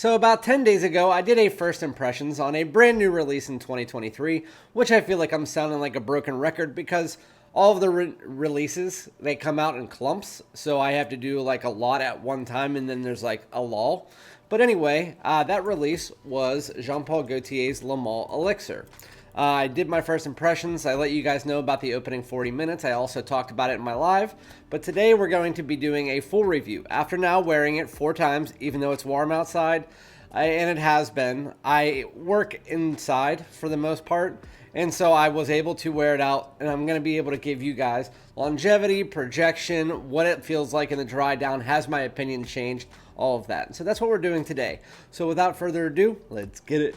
So about 10 days ago, I did a first impressions on a brand new release in 2023, which I feel like I'm sounding like a broken record because all of the releases, they come out in clumps. So I have to do like a lot at one time and then there's like a lull. But anyway, that release was Jean-Paul Gaultier's Le Male Elixir. I did my first impressions. I let you guys know about the opening 40 minutes. I also talked about it in my live. But today we're going to be doing a full review. After now wearing it 4 times, even though it's warm outside, and it has been. I work inside for the most part, and so I was able to wear it out, and I'm going to be able to give you guys longevity, projection, what it feels like in the dry down, has my opinion changed, all of that. So that's what we're doing today. So without further ado, let's get it.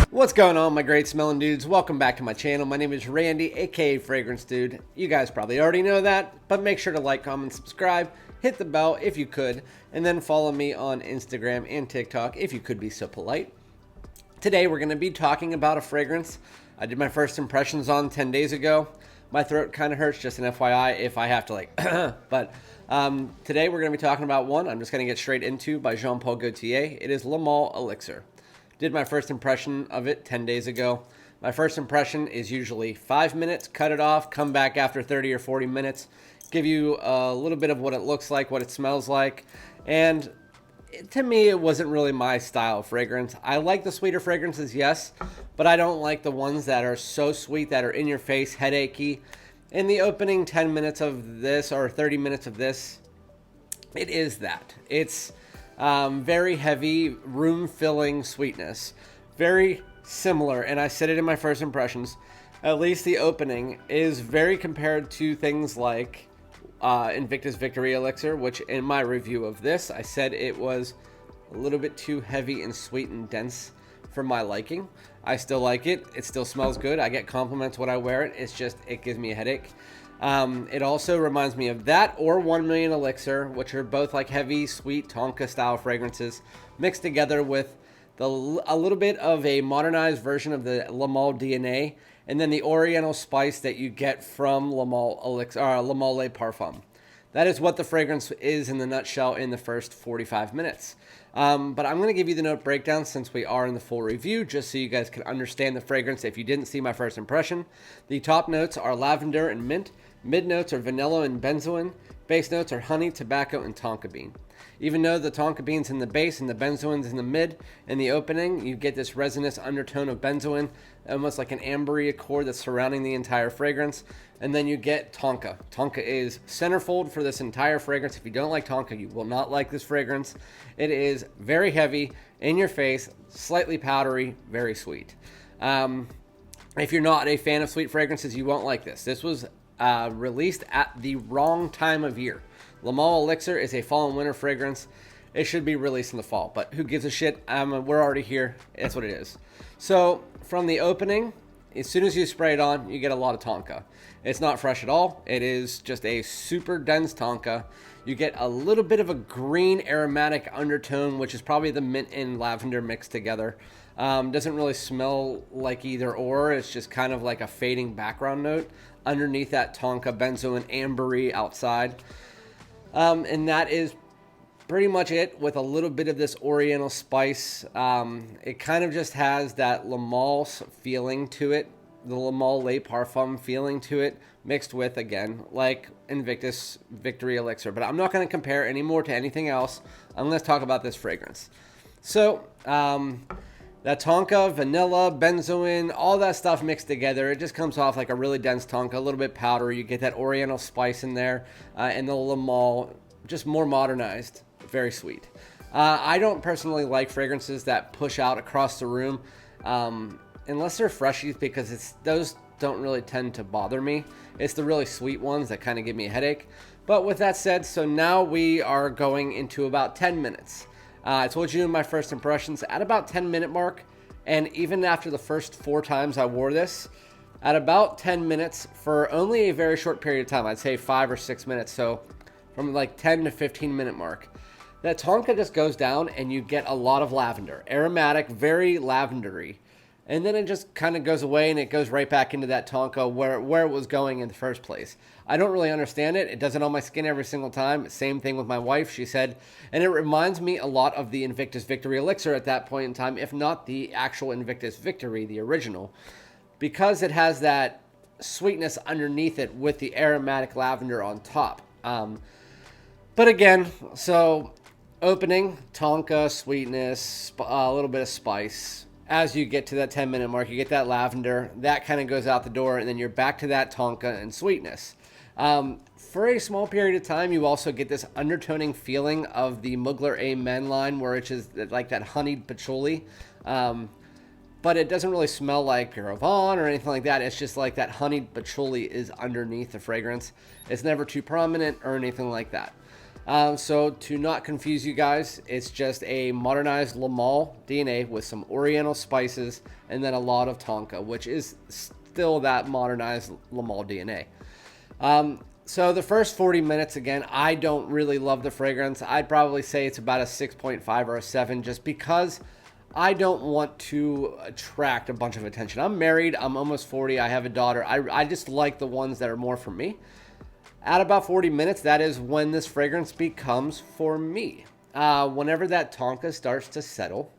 What's going on, my great smelling dudes? Welcome back to my channel. My name is Randy, aka FragranceDoud. You guys probably already know that, but make sure to like, comment, subscribe, hit the bell if you could, and then follow me on Instagram and TikTok if you could be so polite. Today we're going to be talking about a fragrance I did my first impressions on 10 days ago. My throat kind of hurts, just an FYI if I have to like, but today we're going to be talking about one I'm just going to get straight into by Jean-Paul Gaultier. It is Le Male Elixir. Did my first impression of it 10 days ago. My first impression is usually 5 minutes, cut it off, come back after 30 or 40 minutes, give you a little bit of what it looks like, what it smells like, and to me, it wasn't really my style of fragrance. I like the sweeter fragrances, yes, but I don't like the ones that are so sweet that are in your face, headachy. In the opening 10 minutes of this, or 30 minutes of this, it is that. It's very heavy, room-filling sweetness. Very similar, and I said it in my first impressions, at least the opening is very compared to things like Invictus Victory Elixir, which in my review of this, I said it was a little bit too heavy and sweet and dense for my liking. I still like it. It still smells good. I get compliments when I wear it. It's just, it gives me a headache. It also reminds me of that or 1 Million Elixir, which are both like heavy, sweet Tonka style fragrances mixed together with a little bit of a modernized version of the Le Male DNA, and then the Oriental spice that you get from Le Male Elixir, Le Male Le Parfum. That is what the fragrance is in the nutshell in the first 45 minutes. But I'm going to give you the note breakdown since we are in the full review, just so you guys can understand the fragrance if you didn't see my first impression. The top notes are lavender and mint. Mid notes are vanilla and benzoin. Base notes are honey, tobacco, and tonka bean. Even though the tonka bean's in the base and the benzoin's in the mid, in the opening, you get this resinous undertone of benzoin, almost like an ambery accord that's surrounding the entire fragrance. And then you get tonka. Tonka is centerfold for this entire fragrance. If you don't like tonka, you will not like this fragrance. It is very heavy, in your face, slightly powdery, very sweet. If you're not a fan of sweet fragrances, you won't like this. This was released at the wrong time of year. Le Male Elixir is a fall and winter fragrance. It should be released in the fall, but who gives a shit? We're already here. That's what it is. So from the opening, as soon as you spray it on, you get a lot of tonka. It's not fresh at all. It is just a super dense tonka. You get a little bit of a green aromatic undertone, which is probably the mint and lavender mixed together. Doesn't really smell like either or. It's just kind of like a fading background note underneath that tonka, benzoin, ambery outside. And that is pretty much it, with a little bit of this Oriental spice. It kind of just has that Le Male feeling to it, the Le Male Le Parfum feeling to it, mixed with, again, like Invictus Victory Elixir. But I'm not going to compare any more to anything else. I'm going to talk about this fragrance. So, that tonka, vanilla, benzoin, all that stuff mixed together, it just comes off like a really dense tonka, a little bit powdery. You get that Oriental spice in there, and the Le Male, just more modernized, very sweet. I don't personally like fragrances that push out across the room, unless they're freshies, because those don't really tend to bother me. It's the really sweet ones that kind of give me a headache. But with that said, so now we are going into about 10 minutes. I told you in my first impressions, at about 10-minute mark, and even after the first 4 times I wore this, at about 10 minutes for only a very short period of time, I'd say 5 or 6 minutes, so from like 10 to 15-minute mark, that tonka just goes down and you get a lot of lavender. Aromatic, very lavendery. and then it just kind of goes away and it goes right back into that tonka where it was going in the first place. I don't really understand it. It does it on my skin every single time. Same thing with my wife, she said. And it reminds me a lot of the Invictus Victory Elixir at that point in time, if not the actual Invictus Victory, the original, because it has that sweetness underneath it with the aromatic lavender on top. But again, so opening, tonka, sweetness, a little bit of spice. As you get to that 10-minute mark, you get that lavender. That kind of goes out the door, and then you're back to that tonka and sweetness. For a small period of time, you also get this undertoning feeling of the Mugler Amen line, where it's just like that honeyed patchouli. But it doesn't really smell like Pure Avon or anything like that. It's just like that honeyed patchouli is underneath the fragrance. It's never too prominent or anything like that. So to not confuse you guys, it's just a modernized Le Male DNA with some oriental spices and then a lot of tonka, which is still that modernized Le Male DNA. So the first 40 minutes, again, I don't really love the fragrance. I'd probably say it's about a 6.5 or a 7 just because I don't want to attract a bunch of attention. I'm married. I'm almost 40. I have a daughter. I just like the ones that are more for me. At about 40 minutes, that is when this fragrance becomes for me. Whenever that tonka starts to settle,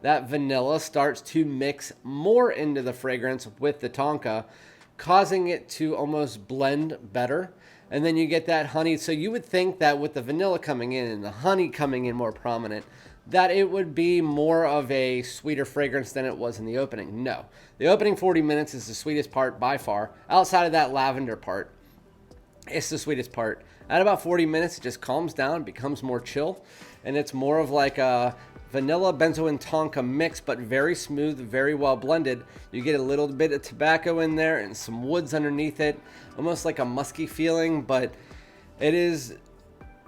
that vanilla starts to mix more into the fragrance with the tonka, causing it to almost blend better. And then you get that honey. So you would think that with the vanilla coming in and the honey coming in more prominent, that it would be more of a sweeter fragrance than it was in the opening. No. The opening 40 minutes is the sweetest part by far, outside of that lavender part. It's the sweetest part. At about 40 minutes, it just calms down, becomes more chill, and it's more of like a vanilla benzoin tonka mix, but very smooth, very well blended. You get a little bit of tobacco in there and some woods underneath it, almost like a musky feeling, but it is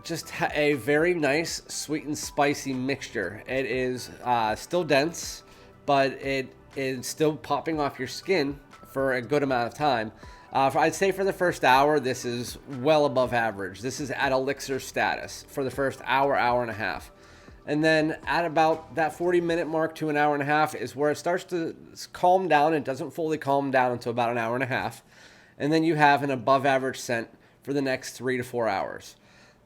just a very nice, sweet and spicy mixture. It is still dense, but it is still popping off your skin for a good amount of time. I'd say for the first hour, this is well above average. This is at elixir status for the first hour, hour and a half. And then at about that 40-minute mark to an hour and a half is where it starts to calm down. It doesn't fully calm down until about an hour and a half. And then you have an above average scent for the next 3 to 4 hours.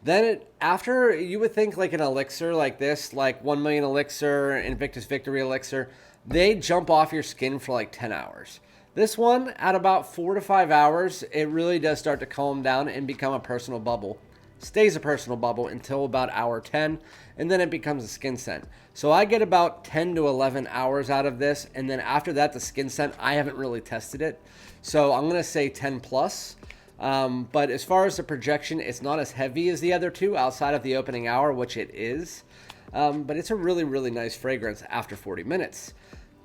Then after, you would think like an elixir like this, like 1 Million Elixir, Invictus Victory Elixir, they jump off your skin for like 10 hours. This one, at about 4 to 5 hours, it really does start to calm down and become a personal bubble. Stays a personal bubble until about hour 10, and then it becomes a skin scent. So I get about 10 to 11 hours out of this, and then after that, the skin scent, I haven't really tested it. So I'm going to say 10 plus. But as far as the projection, it's not as heavy as the other two outside of the opening hour, which it is. But it's a really, really nice fragrance after 40 minutes.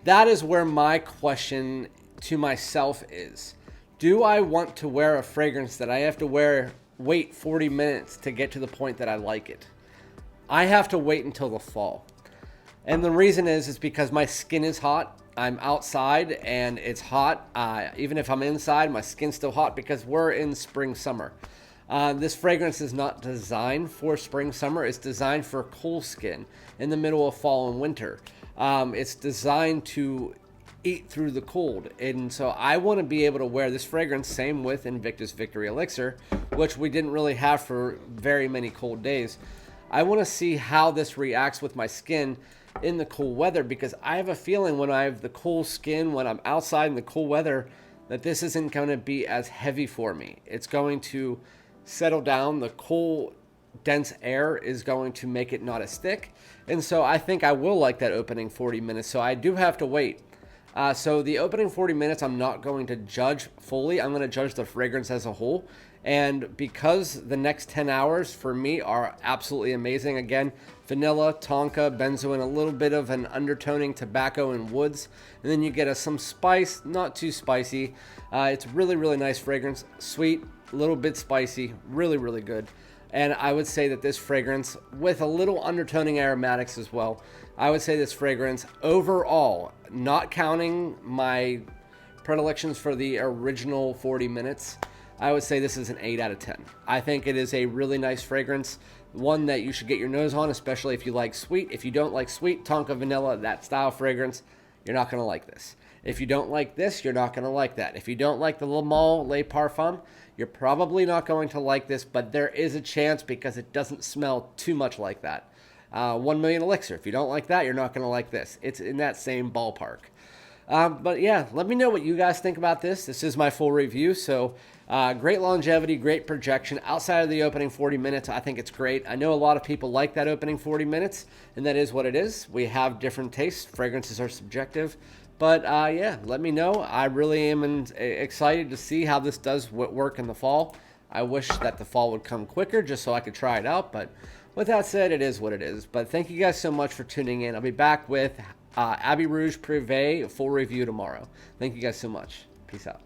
That is where my question to myself is, do I want to wear a fragrance that I have to wait 40 minutes to get to the point that I like it? I have to wait until the fall. And the reason is because my skin is hot. I'm outside and it's hot. Even if I'm inside, my skin's still hot because we're in spring, summer. This fragrance is not designed for spring, summer. It's designed for cool skin in the middle of fall and winter. It's designed to eat through the cold. And so I want to be able to wear this fragrance, same with Invictus Victory Elixir, which we didn't really have for very many cold days. I want to see how this reacts with my skin in the cool weather, because I have a feeling when I have the cool skin, when I'm outside in the cool weather, that this isn't going to be as heavy for me. It's going to settle down. The cool, dense air is going to make it not as thick. And so I think I will like that opening 40 minutes. So I do have to wait. So the opening 40 minutes, I'm not going to judge fully. I'm going to judge the fragrance as a whole. And because the next 10 hours for me are absolutely amazing. Again, vanilla, tonka, benzoin, a little bit of an undertoning tobacco and woods. And then you get some spice, not too spicy. It's really, really nice fragrance. Sweet, a little bit spicy, really, really good. And I would say that this fragrance, with a little undertoning aromatics as well, I would say this fragrance overall, not counting my predilections for the original 40 minutes, I would say this is an 8 out of 10. I think it is a really nice fragrance, one that you should get your nose on, especially if you like sweet. If you don't like sweet, tonka, vanilla, that style fragrance, you're not going to like this. If you don't like this, you're not going to like that. If you don't like the Male Le Parfum, you're probably not going to like this, but there is a chance because it doesn't smell too much like that. 1 Million Elixir. If you don't like that, you're not going to like this. It's in that same ballpark. But yeah, let me know what you guys think about this. This is my full review. So great longevity, great projection. Outside of the opening 40 minutes, I think it's great. I know a lot of people like that opening 40 minutes, and that is what it is. We have different tastes. Fragrances are subjective. But yeah, let me know. I really am excited to see how this does work in the fall. I wish that the fall would come quicker just so I could try it out. But with that said, it is what it is. But thank you guys so much for tuning in. I'll be back with Abbey Rouge Privé full review tomorrow. Thank you guys so much. Peace out.